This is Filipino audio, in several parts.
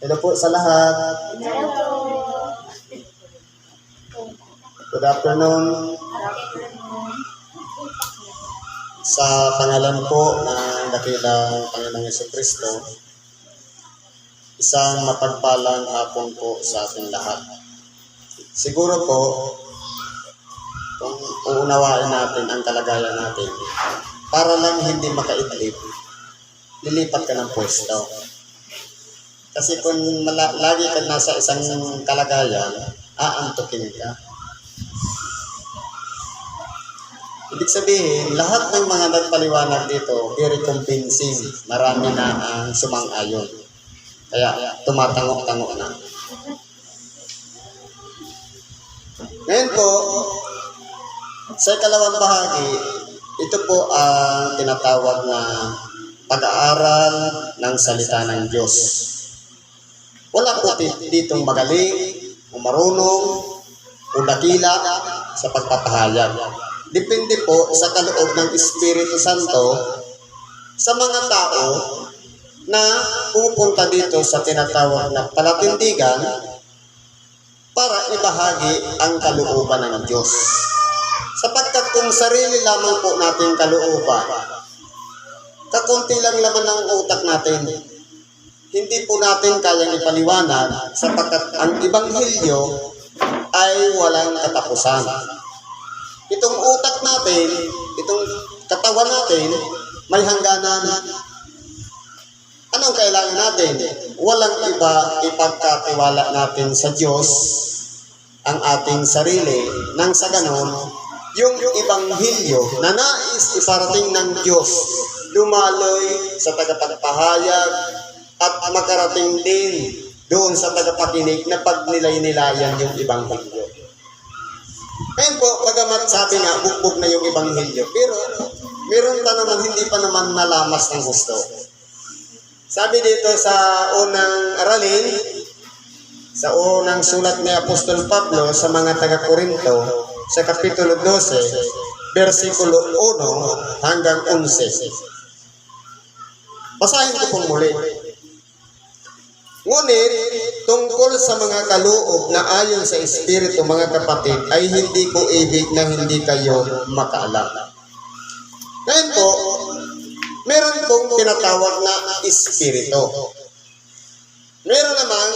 Hello po sa lahat. Good afternoon. Sa pangalan po ng dakilang Panginoong Jesucristo, isang mapagpalang hapon po sa ating lahat. Siguro po, kung uunawain natin ang kalagayan natin, para lang hindi makaidlip, lilipat ka ng pwesto. Kasi kung lagi ka nasa isang kalagayan, aantukin ka. Ibig sabihin, lahat ng mga nagpaliwanag dito, very convincing. Marami na ang sumang-ayon. Kaya tumatango-tango na. Ngayon po, sa ikalawang bahagi, ito po ang tinatawag na pag-aaral ng salita ng Diyos. Wala po ditong magaling, o marunong, o dakila sa pagpapahayag. Depende po sa kaloob ng Espiritu Santo sa mga tao na pupunta dito sa tinatawag na palatindigan para ibahagi ang kalooban ng Diyos. Sapagkat kung sarili lamang po nating kalooban, kakunti lang laman ng utak natin, hindi po natin kayang ipaliwanag sapagkat ang Ebanghelyo ay walang katapusan. Itong utak natin, itong katawan natin, may hangganan. Anong kailangan natin? Walang iba, ipagkatiwala natin sa Diyos ang ating sarili nang sa ganon, yung Ebanghelyo na nais iparating ng Diyos lumaloy sa tagapagpahayag at makarating din doon sa tagapakinig na pagnilay-nilayan yung Ebanghelyo. Ngayon po, pagamat sabi nga, bugbog na yung Ebanghelyo, pero meron pa naman hindi pa naman nalamas ng gusto. Sabi dito sa unang aralin, sa unang sulat ni Apostol Pablo sa mga taga-Korinto, sa Kapitulo 12, versikulo 1 hanggang 11. Basahin ko pong muli. Ngunit, tungkol sa mga kaloob na ayon sa Espiritu, mga kapatid, ay hindi ko ibig na hindi kayo makaalam. Ngayon po, meron pong tinatawag na Espiritu. Meron namang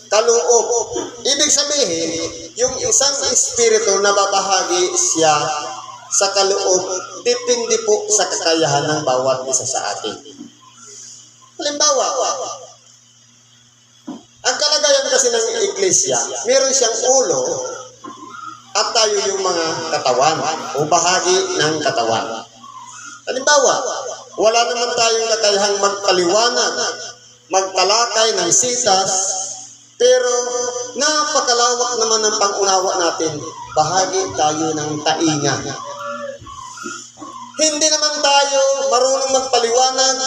kaloob. Ibig sabihin, yung isang Espiritu na babahagi siya sa kaloob, depende po sa kakayahan ng bawat isa sa atin. Halimbawa, ang kalagayan kasi ng iglesia, meron siyang ulo at tayo yung mga katawan o bahagi ng katawan. Halimbawa, wala naman tayong kakayahang magpaliwanag, magtalakay ng sitas, pero napakalawak naman ng pangunawa natin, bahagi tayo ng tainga. Hindi naman tayo marunong magpaliwanag,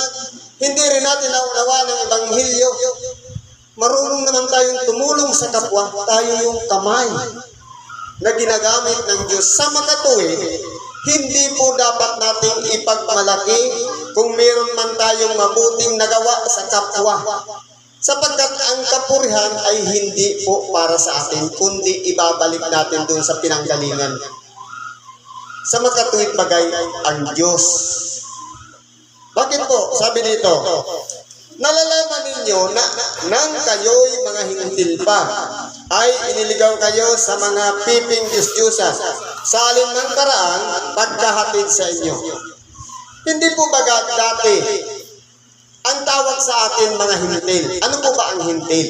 hindi rin natin naunawa ng Ebanghelyo. Marunong naman tayong tumulong sa kapwa, tayo yung kamay na ginagamit ng Diyos sa makatuwid. Hindi po dapat nating ipagmalaki kung meron man tayong mabuting nagawa sa kapwa. Sapagkat ang kapurihan ay hindi po para sa atin, kundi ibabalik natin doon sa pinanggalingan. Sa makatuwid bagay ang Diyos. Bakit po? Sabi dito, nalalaman ninyo na nang kayo'y mga hintil pa, ay iniligaw kayo sa mga piping Diyos-Diyusan, sa alinmang paraan pagkahatid sa inyo. Hindi po ba dati ang tawag sa atin mga hintil? Ano po ba ang hintil?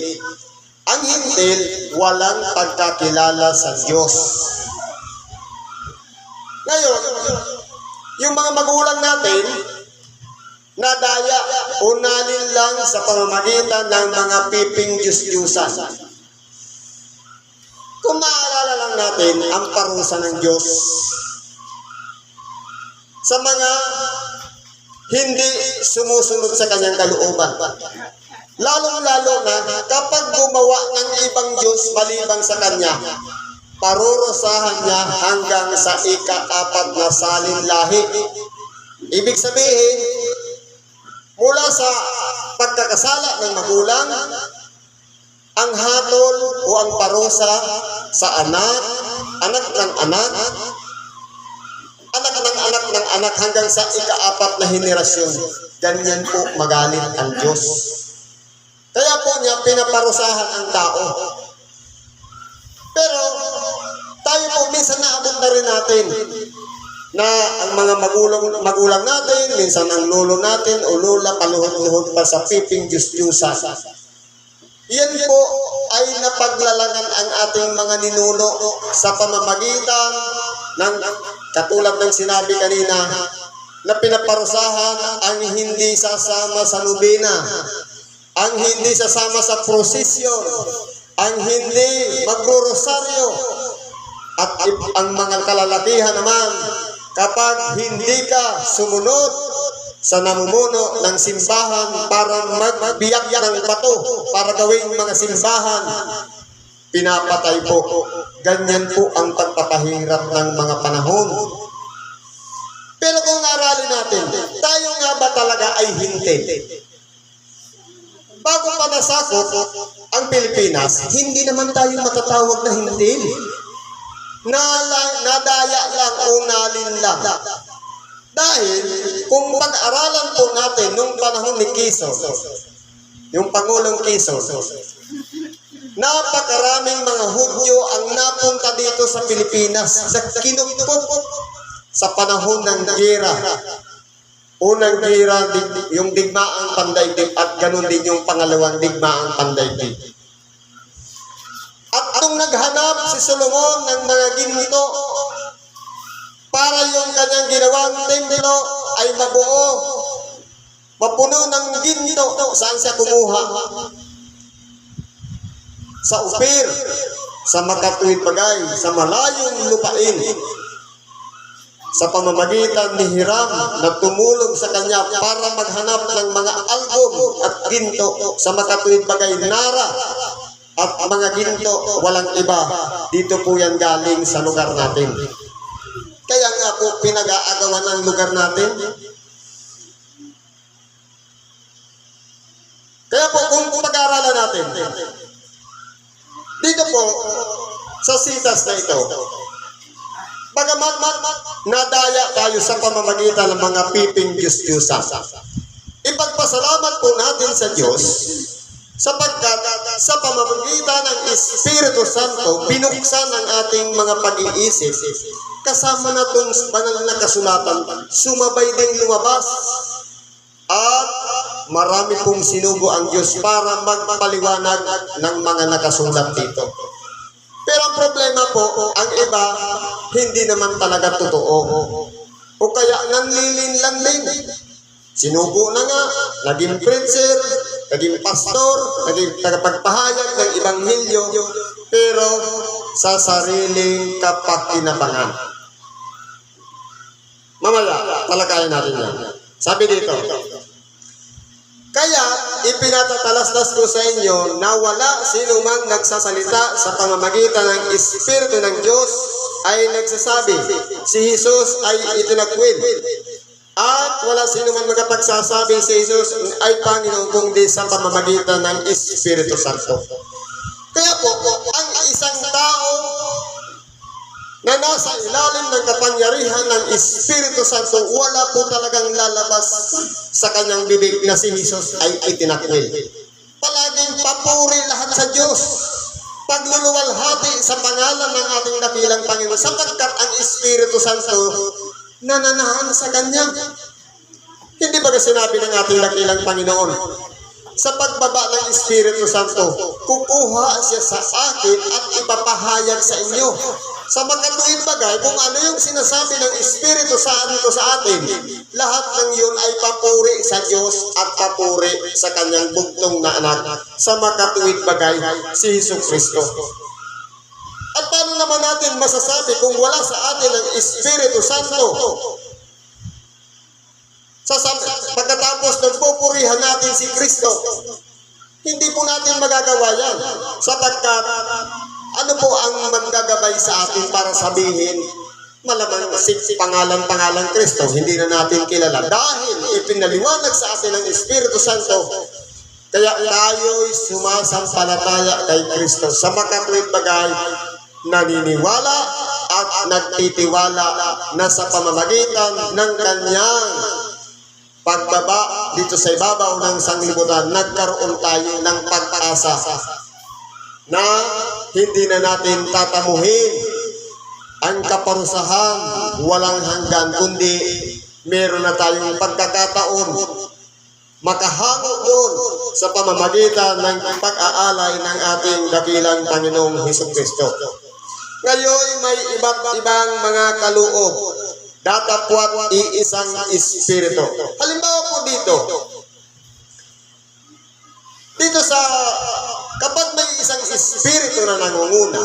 Ang hintil, walang pagkakilala sa Diyos. Ngayon, yung mga magulang natin, nadaya o nanin lang sa pamamagitan ng mga piping Diyos-Diyusan. Kung maalala lang natin ang parusa ng Diyos sa mga hindi sumusunod sa kanyang kalooban. Lalong-lalo na kapag gumawa ng ibang Diyos maliban sa kanya, parurusahan niya hanggang sa ika-4 na salin lahi. Ibig sabihin, mula sa pagkakasala ng magulang ang hatol o ang parusa sa anak, anak ng anak, anak ng anak ng anak hanggang sa ika-4 na henerasyon. Ganyan po magalit ang Diyos. Kaya po niya pinaparusahan ang tao. Pero tayo po minsan naabot na rin natin na ang mga magulang natin, minsan ang lolo natin o lola paluhod-luhod pa sa piping Diyos-Diyusan. Yan po ay napaglalangan ang ating mga ninuno sa pamamagitan ng katulad ng sinabi kanina na pinaparusahan ang hindi sasama sa nobena, ang hindi sasama sa prosesyon, ang hindi magro-rosaryo, at ang mga kalalakihan naman kapag hindi ka sumunod sa namumuno ng simbahan para magbiyak ng bato para gawing mga simbahan, pinapatay po. Ganyan po ang pagpapahirap ng mga panahon. Pero kung aralin natin, tayo nga ba talaga ay hindi? Bago pa nasakop ang Pilipinas, hindi naman tayo matatawag na hindi. Nadaya lang o nalinlang. Dahil kung pag-aralan po natin nung panahon ni Quezon, yung Pangulong Quezon, napakaraming mga Hudyo ang napunta dito sa Pilipinas sa kinupot sa panahon ng gera. Unang gera, yung digmaang pandaigdig, at ganun din yung pangalawang digmaang pandaigdig. At nung naghanap si Solomon ng mga ginto para yung kanyang ginawang templo ay mabuo, mapuno ng ginto, saan siya kumuha? Sa Upir, sa Makatuwid Bagay, sa malayong lupain, sa pamamagitan ni Hiram na tumulong sa kanya para maghanap ng mga album at ginto sa Makatuwid Bagay, Nara, at mga ginto, walang iba. Dito po yan galing sa lugar natin. Kaya nga po pinag-aagawan ng lugar natin. Kaya po kung pag-aaralan natin, dito po sa sitas na ito, bagaman nadaya tayo sa pamamagitan ng mga piping Diyos-Diyusan, ipagpasalamat po natin sa Diyos sapagkat sa pamamagitan ng Espiritu Santo, binuksan ang ating mga pag-iisip. Kasama na itong banal na kasulatan, sumabay din lumabas. At marami pong sinugo ang Diyos para magpaliwanag ng mga nakasulat dito. Pero ang problema po, ang iba, hindi naman talaga totoo. O kaya nanlilin-lanlin. Sinugo na nga, naging preacher, naging pastor, naging tagapagpahayag ng Ebanghelyo, pero sa sariling kapakinabangan. Mamaya, talakayan natin yan. Sabi dito, kaya ipinatatalastas ko sa inyo na wala sino mang nagsasalita sa pamamagitan ng Espiritu ng Diyos ay nagsasabi, si Jesus ay itinakwil. At wala sino man magpagsasabi si Jesus ay Panginoon kundi sa pamamagitan ng Espiritu Santo. Kaya po, ang isang tao na nasa ilalim ng kapangyarihan ng Espiritu Santo, wala po talagang lalabas sa kanyang bibig na si Jesus ay itinakwil. Palaging papuri lahat sa Diyos. Pagluluwalhati sa pangalan ng ating dakilang Panginoon sapagkat ang Espiritu Santo nananahan sa Kanya. Hindi ba sinabi ng ating dakilang Panginoon? Sa pagbaba ng Espiritu Santo, kukuha siya sa akin at ipapahayag sa inyo. Sa Makatuwid Bagay, kung ano yung sinasabi ng Espiritu Santo sa atin, lahat ng yun ay papuri sa Diyos at papuri sa kanyang bugtong na anak. Sa Makatuwid Bagay, si Jesucristo. At paano naman natin masasabi kung wala sa atin ang Espiritu Santo? Pagkatapos nagpupurihan natin si Kristo, hindi po natin magagawa yan. Sapagkat ano po ang maggagabay sa atin para sabihin, malamang si pangalan Kristo, hindi na natin kilala. Dahil ipinaliwanag sa atin ng Espiritu Santo Kaya tayo'y sumasampalataya kay Kristo sa makatuwid bagay, naniniwala at nagtitiwala na sa pamamagitan ng kanyang pagbaba dito sa ibabaw ng sanglibutan, nagkaroon tayo ng pag-asa na hindi na natin tatamuhin ang kaparusahan walang hanggan, kundi meron na tayong pagkakataon makahango doon sa pamamagitan ng pag-aalay ng ating dakilang Panginoong Hesukristo. Ngayon may iba't ibang mga kaloob, datapwat iisang espiritu. Halimbawa po dito sa kapag may isang espiritu na nangunguna,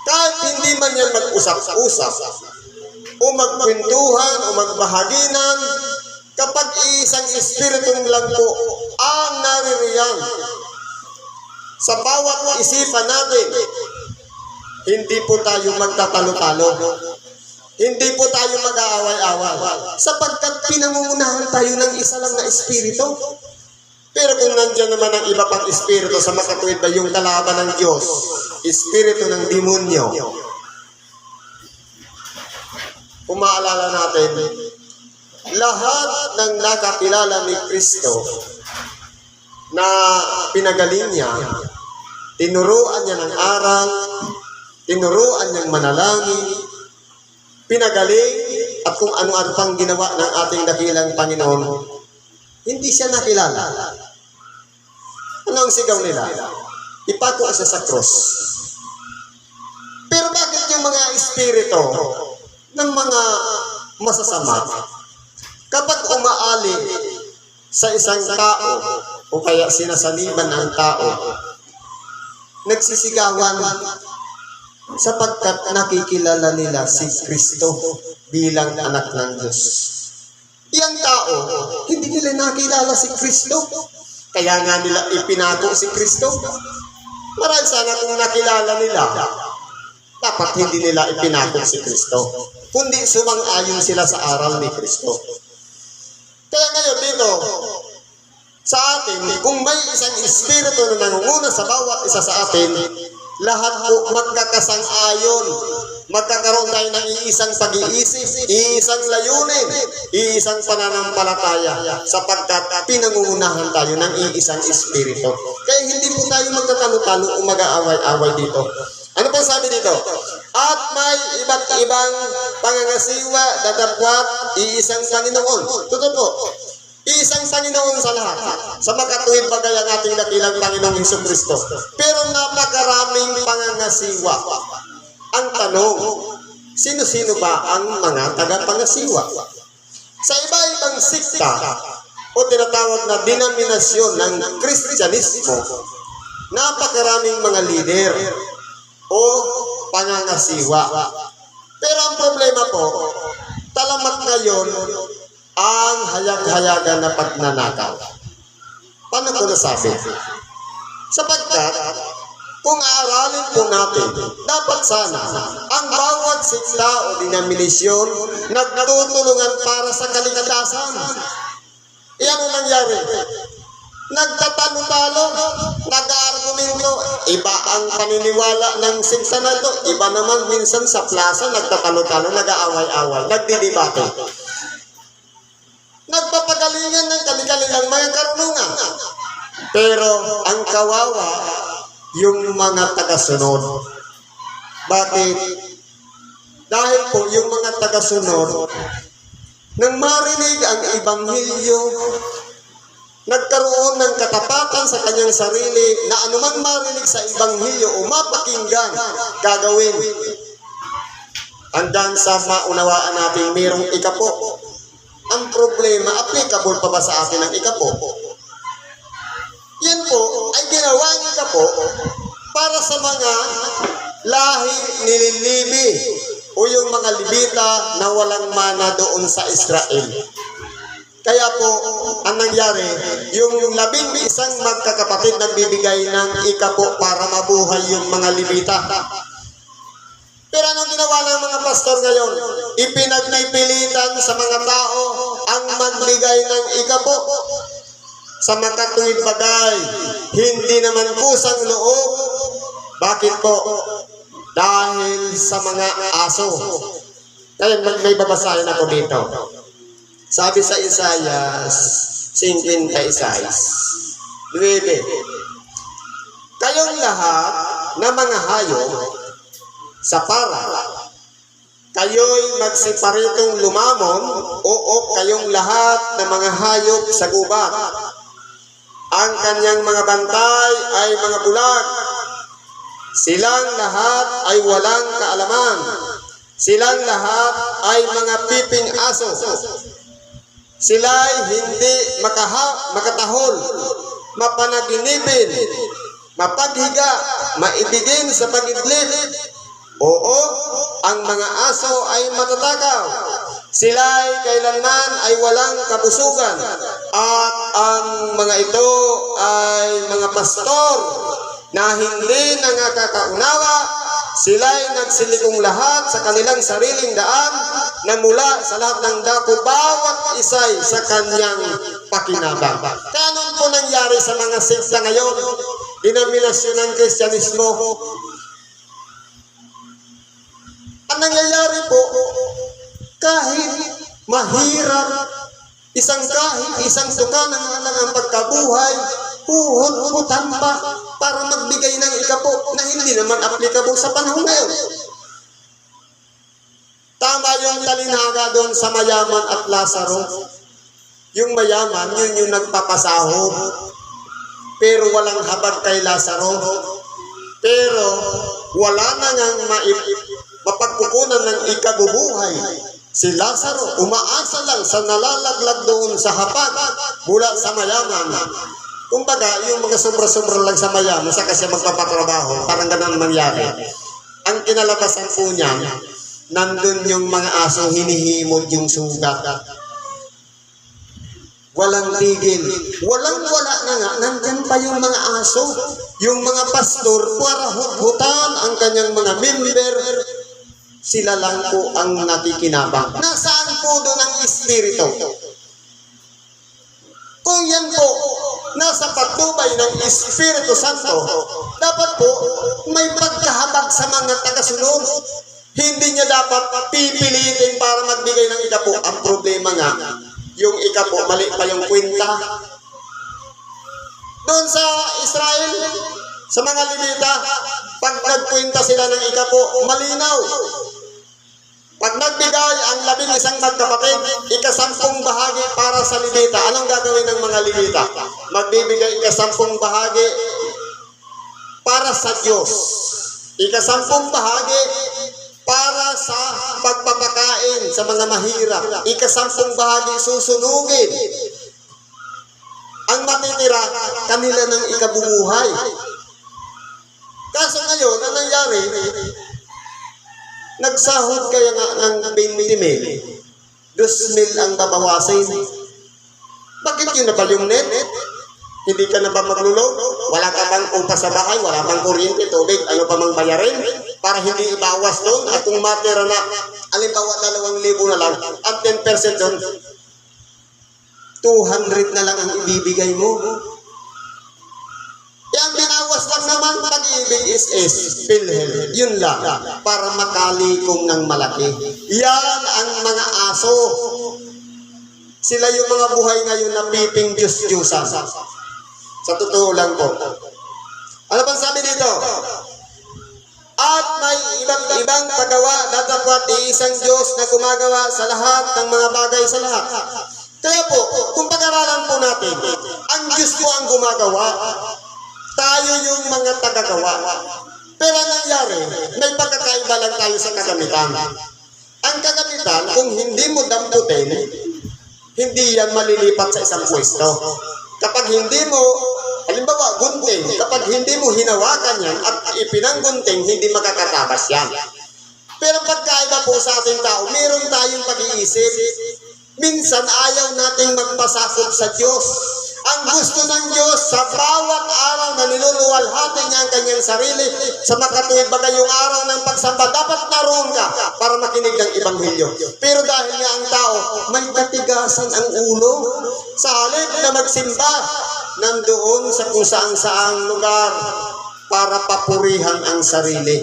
kahit hindi man yan mag-usap-usap o magkwentuhan o magbahaginan, kapag isang espiritu lang po ang naririyan sa bawat isipan natin, hindi po tayo magtatalo-talo. Hindi po tayo mag-aaway-away. Sapagkat pinangungunahan tayo ng isa lang na espiritu. Pero kung nandiyan naman ang iba pang espiritu sa makatuwid ba yung kalaban ng Diyos, espiritu ng demonyo. Kung maalala natin, lahat ng nakakilala ni Kristo na pinagaling niya, tinuruan niya ng aral, tinuruan niyang manalangin, pinagaling, at kung ano-ano pang ginawa ng ating dakilang Panginoon, hindi siya nakilala. Ano ang sigaw nila? Ipako siya sa cross. Pero bakit yung mga espiritu ng mga masasama, kapag umaali sa isang tao o kaya sinasaniban ng tao, nagsisigawan sapagkat nakikilala nila si Kristo bilang anak ng Diyos. Iyang tao, hindi nila nakilala si Kristo, kaya nga nila ipinako si Kristo. Marahil sana kung nakilala nila, dapat hindi nila ipinako si Kristo, kundi sumang-ayon sila sa aral ni Kristo. Kaya ngayon dito, sa atin, kung may isang espiritu na nangunguna sa bawat isa sa atin, lahat po magkakasang-ayon. Magkakaroon tayo ng iisang pag-iisip, iisang layunin, iisang pananampalataya, sapagkat pinangungunahan tayo ng iisang espiritu. Kaya hindi po tayo magtatalo-talo o mag-aaway-away dito. Ano pang sabi dito? At may iba't ibang pangangasiwa, datapwat, iisang Panginoon. Totoo po. Isang Panginoon sa lahat. Sa makatuwid bagay ang ating dakilang Panginoong Hesukristo. Pero napakaraming pangangasiwa. Ang tanong, sino-sino ba ang mga tagapangasiwa? Sa iba-ibang sikta o tinatawag na denominasyon ng Kristyanismo, napakaraming mga lider o pangangasiwa. Pero ang problema po, talamak ngayon ang hayag-hayagan na pagnanakaw. Paano ko nasabi? Sapagkat, kung aaralin po natin, dapat sana ang bawat sikta o denominasyon nagtutulungan para sa kaligtasan. Iyan ang nangyari. Nagtatalo-talo, nag-argumento, iba ang paniniwala ng sikta na ito, iba naman minsan sa plaza, nagtatalo-talo, nag-aaway-away, nagdidebate. Nagpapagalingan ng kanilang mga karunungan. Pero ang kawawa, yung mga tagasunod. Bakit? Dahil po yung mga tagasunod, nang marinig ang Ebanghelyo, nagkaroon ng katapatan sa kanyang sarili na anumang marinig sa Ebanghelyo o mapakinggan, gagawin. Hanggang sa maunawaan natin mayroong ikapo. Ang problema, applicable pa ba sa atin ang ikapo? Yan po ay ginawa ng ikapo para sa mga lahi nililibi o yung mga libita na walang mana doon sa Israel. Kaya po, ang nangyari, yung 11 magkakapatid nagbibigay ng ikapo para mabuhay yung mga libita. Pero anong ginawa ng mga pastor ngayon? Ipinagpipilitan sa mga tao ang magbigay ng ikapo. sa makatuwid bagay, hindi naman kusang loob. Bakit po? Dahil sa mga aso. Ngayon, may babasahin ako dito. Sabi sa Isaiah 56:9, kayong lahat na mga hayop sa para, kayo'y magsiparitong lumamon, oo, kayong lahat na mga hayop sa gubat. Ang kanyang mga bantay ay mga bulag. Silang lahat ay walang kaalaman. Silang lahat ay mga piping aso. Sila'y hindi makatahol, mapanaginipin, mapaghiga, maibigin sa pagidlip. Oo, ang mga aso ay matatakaw. Sila'y kailanman ay walang kabusugan. At ang mga ito ay mga pastor na hindi nangakakaunawa. Sila'y nagsilikong lahat sa kanilang sariling daan na mula sa lahat ng dako bawat isay sa kanyang pakinabang. Kanon po nangyari sa mga sekta ngayon? Denominasyon ng Kristyanismo. Ang nangyayari po, kahit mahirap, isang tuka ng ang pagkabuhay, huhutan pa para magbigay ng ikapo na hindi naman applicable sa panahon ngayon. Tama yung talinaga doon sa mayaman at Lazaro. Yung mayaman, yun yung nagpapasahod. Pero walang habag kay Lazaro. Pero wala na ngang mapagkukunan ng ikabubuhay. Si Lazaro, umaasa lang sa nalalaglag doon sa hapag mula sa mayaman. Kumbaga, yung mga sobra-sobra lang sa mayaman, saka siya magpapatrabaho, parang ganun mangyari. Ang kinalabasan po niya, nandun yung mga aso, hinihimod yung sugat. Walang tigil. Walang-wala na nga, nandyan pa yung mga aso. Yung mga pastor, para hutan ang kanyang mga member, sila lang po ang nakikinabang. Nasaan po doon ang Espiritu? Kung yan po, nasa patnubay ng Espiritu Santo, dapat po may pagkahabag sa mga tagasunod. Hindi niya dapat pipilitin para magbigay ng ikapo. Ang problema nga, yung ikapo, mali pa yung kwenta. Doon sa Israel, sa mga Levita, pag nagkwenta sila ng ikapo, malinaw. Pag nagbigay ang 11 magkapatid, 10 bahagi para sa Levita. Anong gagawin ng mga Levita? Magbibigay 10 bahagi para sa Diyos. 10 bahagi para sa pagpapakain sa mga mahirap. 10 bahagi susunugin. Ang matitira, kanila ng ikabubuhay. Kaso ngayon, ang nangyari, nagsahod kaya nga ng 20,000. 2,000 ang babawasin. Bakit yun na ba yung net? Hindi ka na ba maglulog? Wala ka bang upa sa bahay? Wala bang kuryente, tubig? Ano pa mang bayarin? Para hindi ibawas doon. At kung matira na, alimbawa 2,000 na lang, at 10% doon, 200 na lang ang ibibigay mo. Yang binawas lang naman pag-ibig is PhilHealth. Yun lang. Para makalikom ng malaki. Yan ang mga aso. Sila yung mga buhay ngayon na piping Diyos-Diyosan. Sa totoo lang po. Ano pang sabi dito? At may ibang paggawa, datapwat isang Diyos na gumagawa sa lahat ng mga bagay sa lahat. Kaya po, kung pag-aralan po natin, ang Diyos po ang gumagawa, tayo yung mga tagagawa. Pero ang nangyari, may pagkakaiba lang tayo sa kagamitan. Ang kagamitan, kung hindi mo damputin, hindi yan malilipat sa isang pwesto. Kapag hindi mo, halimbawa, gunting, kapag hindi mo hinawakan yan at ipinanggunting, hindi makakatabas yan. Pero pagkaiba po sa ating tao, meron tayong pag-iisip. Minsan ayaw nating magpasakop sa Diyos. Ang gusto ng Diyos sa bawat araw na niluluwalhati niya ang kanyang sarili sa makatuwid bagay yung araw ng pagsamba, dapat naroon ka para makinig ng Ebanghelyo. Pero dahil nga ang tao may katigasan ang ulo, sa halip na magsimba, nandoon sa kung saan-saang lugar para papurihan ang sarili.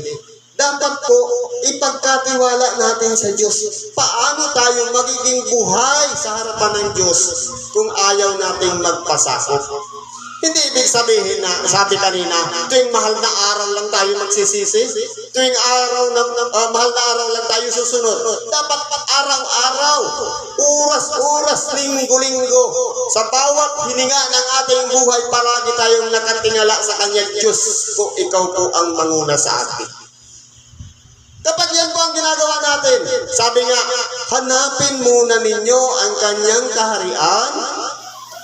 Dapat po ipagkatiwala natin sa Diyos. Paano tayo magiging buhay sa harapan ng Diyos kung ayaw nating magpasakop? Hindi ibig sabihin na, sabi kanina, tuwing mahal na araw lang tayo magsisisi, tuwing mahal na araw lang tayo susunod. Dapat araw-araw, oras-oras, linggo-linggo, sa bawat hininga ng ating buhay, palagi tayong nakatingala sa Kanya. Diyos ko, ikaw po ang manguna sa atin. Kapag yan po ang ginagawa natin, sabi nga, hanapin muna ninyo ang Kanyang kaharian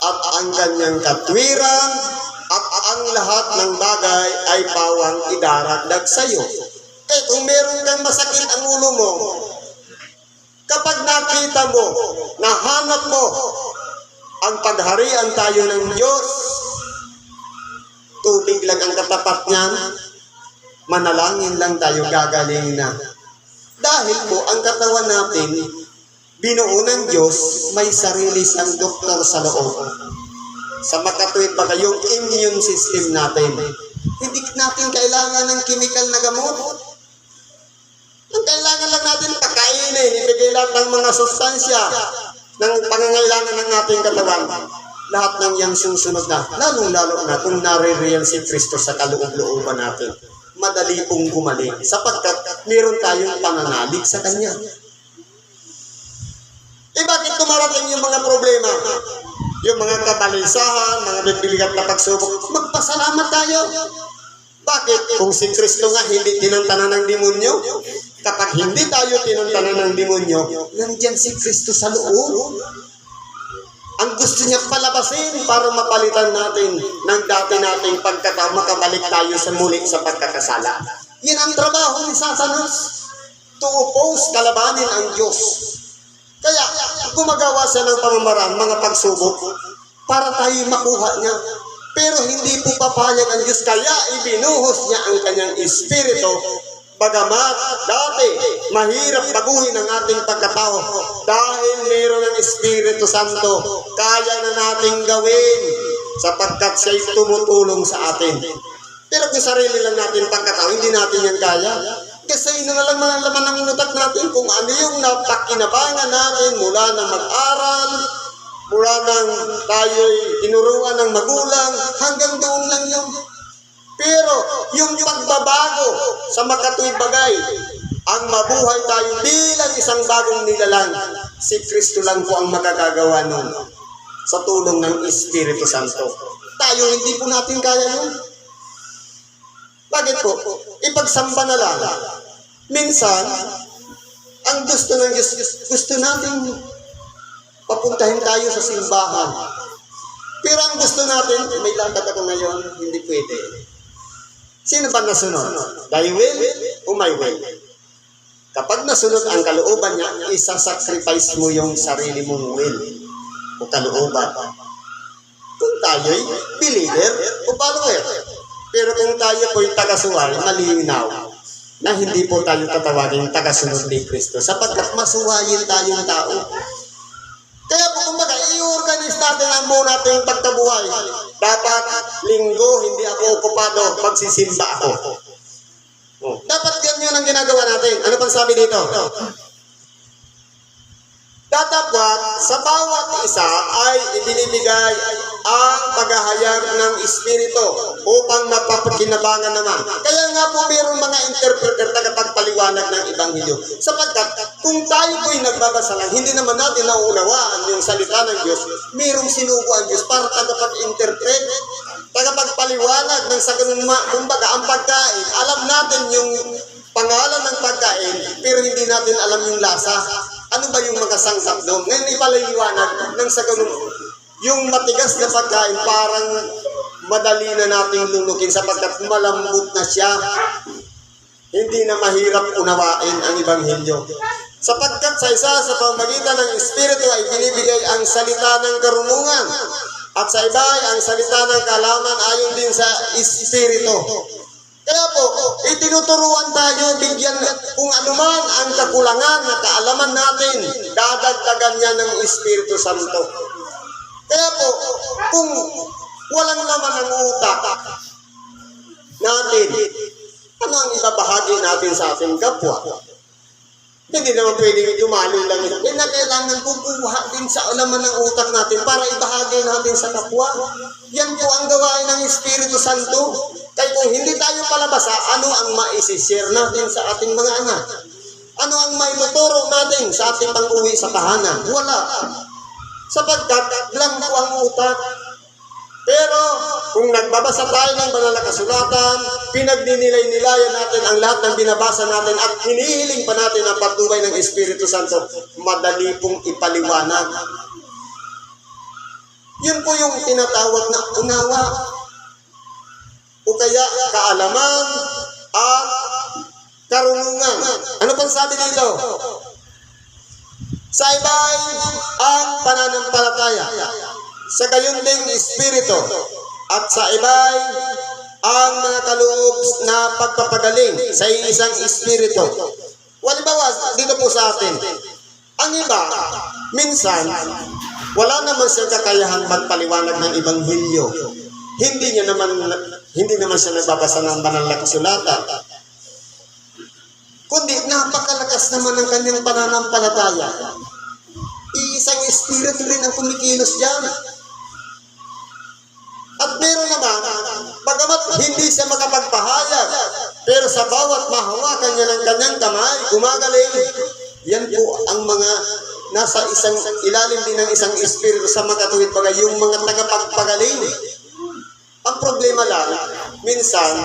at ang Kanyang katwiran, at ang lahat ng bagay ay pawang idaragdag sa iyo. Kaya kung meron kang masakit ang ulo mo, kapag nakita mo, nahanap mo ang pagharian tayo ng Diyos, tubig lang ang katapat niyan, manalangin lang tayo, gagaling na. Dahil po, ang katawan natin, binuo ng Diyos, may sarili siyang doktor sa loob. Sa makatuwid bagay, yung immune system natin. Hindi natin kailangan ng chemical na gamot. Ang kailangan lang natin pakainin, ibigay lahat ng mga sustansya ng pangangailangan ng ating katawan. Lahat ng yang susunod na, lalong-lalo na kung naririyan si Kristo sa kaloob-looban natin. Madali pong gumaling sapagkat meron tayong pananalig sa Kanya. Bakit tumarating yung mga problema? Yung mga kabalisahan, mga bibigat na pagsubok, magpasalamat tayo. Bakit? Kung si Kristo nga hindi tinantanan ng demonyo, kapag hindi tayo tinantanan ng demonyo, nandiyan si Kristo sa loob. Ang gusto niya palabasin para mapalitan natin ng dati nating pagkatao, makabalik tayo sa muli sa pagkakasala. Yan ang trabaho ni Satanas, to oppose, kalabanin ang Diyos. Kaya gumagawa siya ng pamamaraan, mga pagsubok, para tayo makuha niya. Pero hindi po papayag ang Diyos, kaya ibinuhos niya ang Kanyang Espiritu. Bagamat dati mahirap baguhin ang ating pagkatao, dahil meron ng Espiritu Santo, kaya na nating gawin sapagkat siya'y tumutulong sa atin. Pero kung sarili lang natin pagkatao, hindi natin yan kaya. Kasi ino na lang mga laman ng utak natin kung ano yung napakinabangan natin mula ng mag-aral, mula ng tayo'y tinuruan ng magulang, hanggang doon lang yung. Pero yung pagbabago sa makatuwid bagay, ang mabuhay tayo bilang isang bagong nilalang, si Kristo lang po ang makagagawa nun sa tulong ng Espiritu Santo. Tayo hindi po natin kaya yun. Bakit po? Ipagsamba na lang. Minsan, ang gusto ng Diyos, gusto natin papuntahin tayo sa simbahan. Pero ang gusto natin, may lakad ako ngayon, hindi pwede. Sino ba nasunod? Thy will o my will? Kapag nasunod ang kalooban niya, isasacrifice mo yung sarili mong will o kalooban. Kung tayo'y believer o follower. Pero kung tayo po'y taga-suway, malinaw na hindi po tayo tatawagin taga-sunod ni Kristo sapagkat masuwayin tayong tao. Kaya po kumbaga, i-organize natin ang muna nating pagkabuhay. Dapat linggo, hindi ako okupado, magsisimba ako. Dapat yun ang ginagawa natin. Ano pang sabi dito? Dapat sa bawat isa ay ibinibigay ang paghahayag ng Espiritu upang mapapakinabangan naman. Kaya nga po mayroong mga interpreter na kapagpaliwanag ng Ebanghelyo. Sapagkat kung tayo po'y nagbabasa lang, hindi naman natin nauunawaan yung salita ng Diyos, mayroong sinugo ang Diyos para tagapag-interpret, tagapagpaliwanag ng sa ganun kumbaga ang pagkain. Alam natin yung pangalan ng pagkain, pero hindi natin alam yung lasa. Ano ba yung mga sangkap doon? Ngayon ipaliliwanag ng sa ganun. Yung matigas na pagkain, parang madali na nating lulukin sapagkat malambot na siya. Hindi na mahirap unawain ang Ebanghelyo. Sapagkat sa isa sa pamagitan ng Espiritu ay binibigay ang salita ng karunungan. At sa iba, ang salita ng kaalaman ayon din sa Espiritu. Kaya po, itinuturuan tayo, bigyan kung anuman ang kakulangan na kaalaman natin, dadagdagan niya ng Espiritu Santo. Kaya po, kung walang laman ang utak natin, ano ang ibabahagi natin sa ating kapwa? Hindi naman pwedeng dumalo lang ito. Kailangan kukuha din sa alaman ng utak natin para ibahagi natin sa kapwa. Yan po ang gawain ng Espiritu Santo. Kaya kung hindi tayo palabasa, ano ang maisishare natin sa ating mga anak? Ano ang maituturo natin sa ating pang-uwi sa tahanan? Wala. Sapagkat blanco ang utak. Pero kung nagbabasa tayo ng banal na kasulatan, pinagninilay-nilayan natin ang lahat ng binabasa natin at hinihiling pa natin ang patnubay ng Espiritu Santo, madali pong ipaliwanag. Yun po yung tinatawag na unawa o kaya kaalaman at karunungan. Ano pang sabi dito? Sa iba'y ang pananampalataya, sa gayon ding Espiritu, at sa iba'y ang mga kaloob na pagpapagaling sa isang Espiritu. Halimbawa, dito po sa atin, ang iba, minsan, wala naman siyang kakayahan magpaliwanag ng Ebanghelyo. Hindi naman siya nagbabasa ng banal na kasulatan. Kundi napakalakas naman ng kanyang pananampalataya. Iisang Espiritu rin ang kumikilos diyan. At meron naman, bagamat hindi siya makapagpahayag, pero sa bawat mahawakan niya ng kanyang kamay, gumagaling. Yan po ang mga nasa isang ilalim din ng isang Espiritu sa makatuwid bagay, yung mga tagapagpagaling. Ang problema lang, minsan,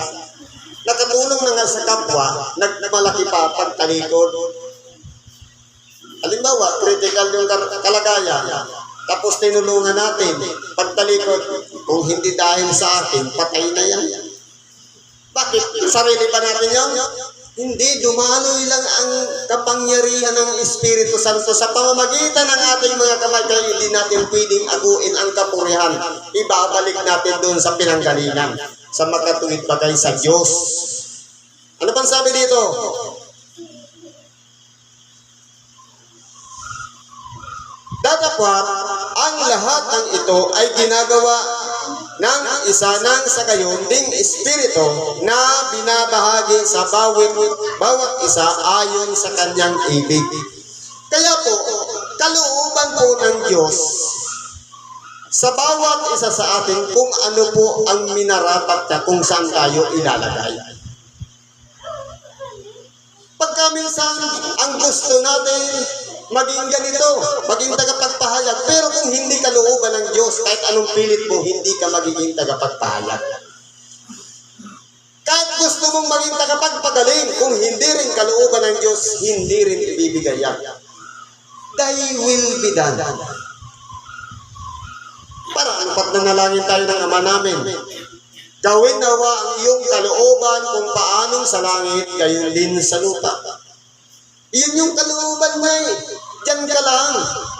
nakatulong na nga sa kapwa, nagmalaki pa pagtalikod. Halimbawa, critical yung kalagayan, tapos tinulungan natin, pagtalikod, kung hindi dahil sa akin, patay na yan. Bakit? Sarili ba natin yan? Hindi, dumaloy lang ang kapangyarihan ng Espiritu Santo sa pamamagitan ng ating mga kamay, kaya hindi natin pwedeng aguin ang kapurihan. Ibabalik natin doon sa pinanggalingan, sa makatuwid bagay sa Diyos. Ano pang sabi dito? Datapwat, ang lahat ng ito ay ginagawa ng isa ng sa gayon ding Espiritu na binabahagi sa bawat isa ayon sa kanyang ibig. Kaya po, kalooban po ng Diyos sa bawat isa sa atin kung ano po ang minarapat na kung saan tayo ilalagay. Pagka minsan ang gusto natin maging ganito, maging tagapagpahayag, pero kung hindi kalooban ng Diyos, kahit anong pilit mo, hindi ka magiging tagapagpahayag. Kahit gusto mong maging tagapagpagaling, kung hindi rin kalooban ng Diyos, hindi rin ibibigay yan. Thy will be done. Para pag nanalangin tayo ng Ama namin, gawin nawa ang iyong kalooban kung paanong sa langit, gayon din sa lupa. Iyon yung kalooban mo eh. Diyan ka lang.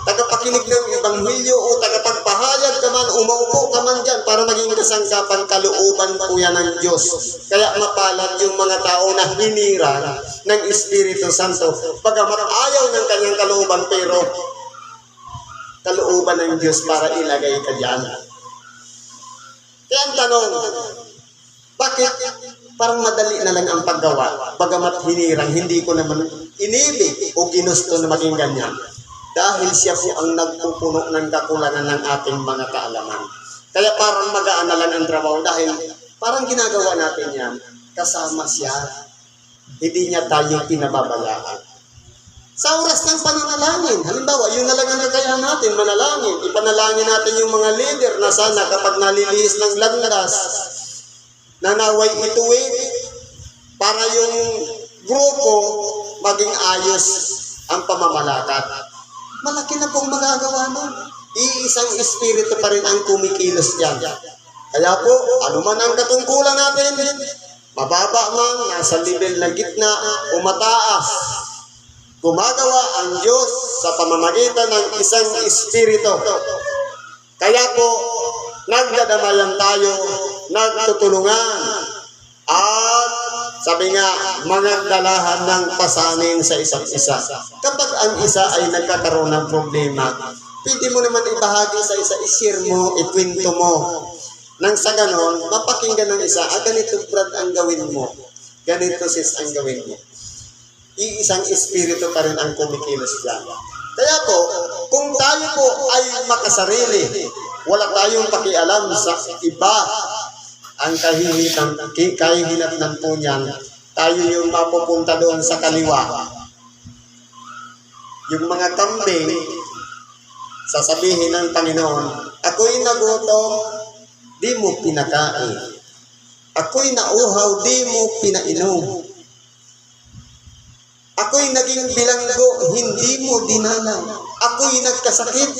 Tagapakinig ng Ebanghelyo o tagapagpahayag ka man, umaupo ka man dyan para maging kasangkapan, kalooban po yan ng Diyos. Kaya mapalad yung mga tao na hinira ng Espiritu Santo. Bagamat ayaw ng kanyang kalooban, pero kalooban ng Diyos para ilagay ka dyan. Kaya ang tanong, bakit parang madali na lang ang paggawa, bagamat hinirang, hindi ko naman inibig o ginusto na maging ganyan. Dahil siya po ang nagpupuno ng kakulangan ng ating mga kaalaman. Kaya parang magaan na lang ang trabaho dahil parang ginagawa natin yan, kasama siya. Hindi niya tayo pinababayaan. Sa oras ng pananalangin, halimbawa, yun na lang ang kakayahan natin, manalangin. Ipanalangin natin yung mga leader na sana kapag nalilihis ng landas, nanaway ituwid para yung grupo maging ayos ang pamamalakad. Malaki na pong magagawa nun. Iisang Espiritu pa rin ang kumikilos dyan. Kaya po, ano man ang katungkulan natin, mababa man, nasa level na gitna o mataas, gumagawa ang Diyos sa pamamagitan ng isang Espiritu. Kaya po, nagdadamayan tayo, nagtutulungan, at sabi nga, magdalahan ng pasanin sa isa't isa. Kapag ang isa ay nagkakaroon ng problema, pwede mo naman ibahagi sa isa, i-share mo, ikwento mo. Nang sa ganon, mapakinggan ng isa, ganito brad ang gawin mo. Ganito sis ang gawin mo. Iisang espiritu pa rin ang kumikilos dyan. Kaya po, kung tayo po ay makasarili, wala tayong pakialam sa iba, ang kahihinatnan po niyan, tayo yung mapupunta doon sa kaliwa. Yung mga kambing, sasabihin ng Panginoon, ako'y nagutom, di mo pinakain. Ako'y nauhaw, di mo pinainom. Ako'y naging bilanggo, hindi mo dinalaw. Ako'y nagkasakit,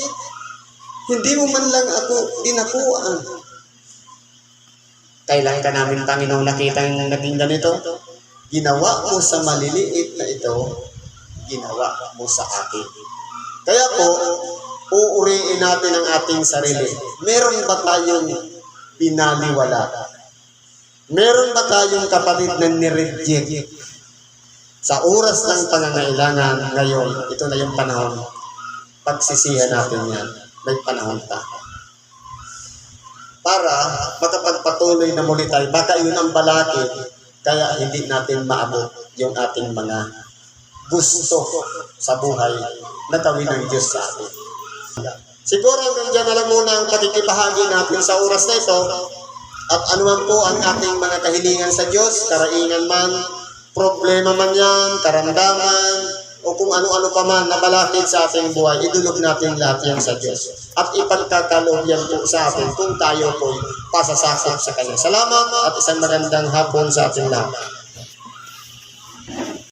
hindi mo man lang ako dinakuan. Kailan ka namin, Panginoon, nakita yung naging ganito? Ginawa mo sa maliliit na ito, ginawa mo sa akin. Kaya po, uuriin natin ang ating sarili. Meron ba tayong binaliwala? Meron ba tayong kapatid na nireject? Sa oras ng pangangailangan ngayon, ito na yung panahon. Pagsisihan natin yan. May panahon pa. Para makapagpatuloy na muli tayo. Baka yun ang balakid. Kaya hindi natin maabot yung ating mga gusto sa buhay na gawin ng Diyos sa atin. Siguro hanggang dyan na lang muna ang pakikibahagi natin sa oras na ito. At anuman po ang ating mga kahilingan sa Diyos, karaingan man, problema man yan, karamdaman, o kung ano-ano pa man na balakid sa ating buhay, idulog natin lahat yan sa Diyos. At ipagkakaloob yan po sa atin kung tayo po'y pasasakop sa Kanya. Salamat at isang magandang hapon sa ating lahat.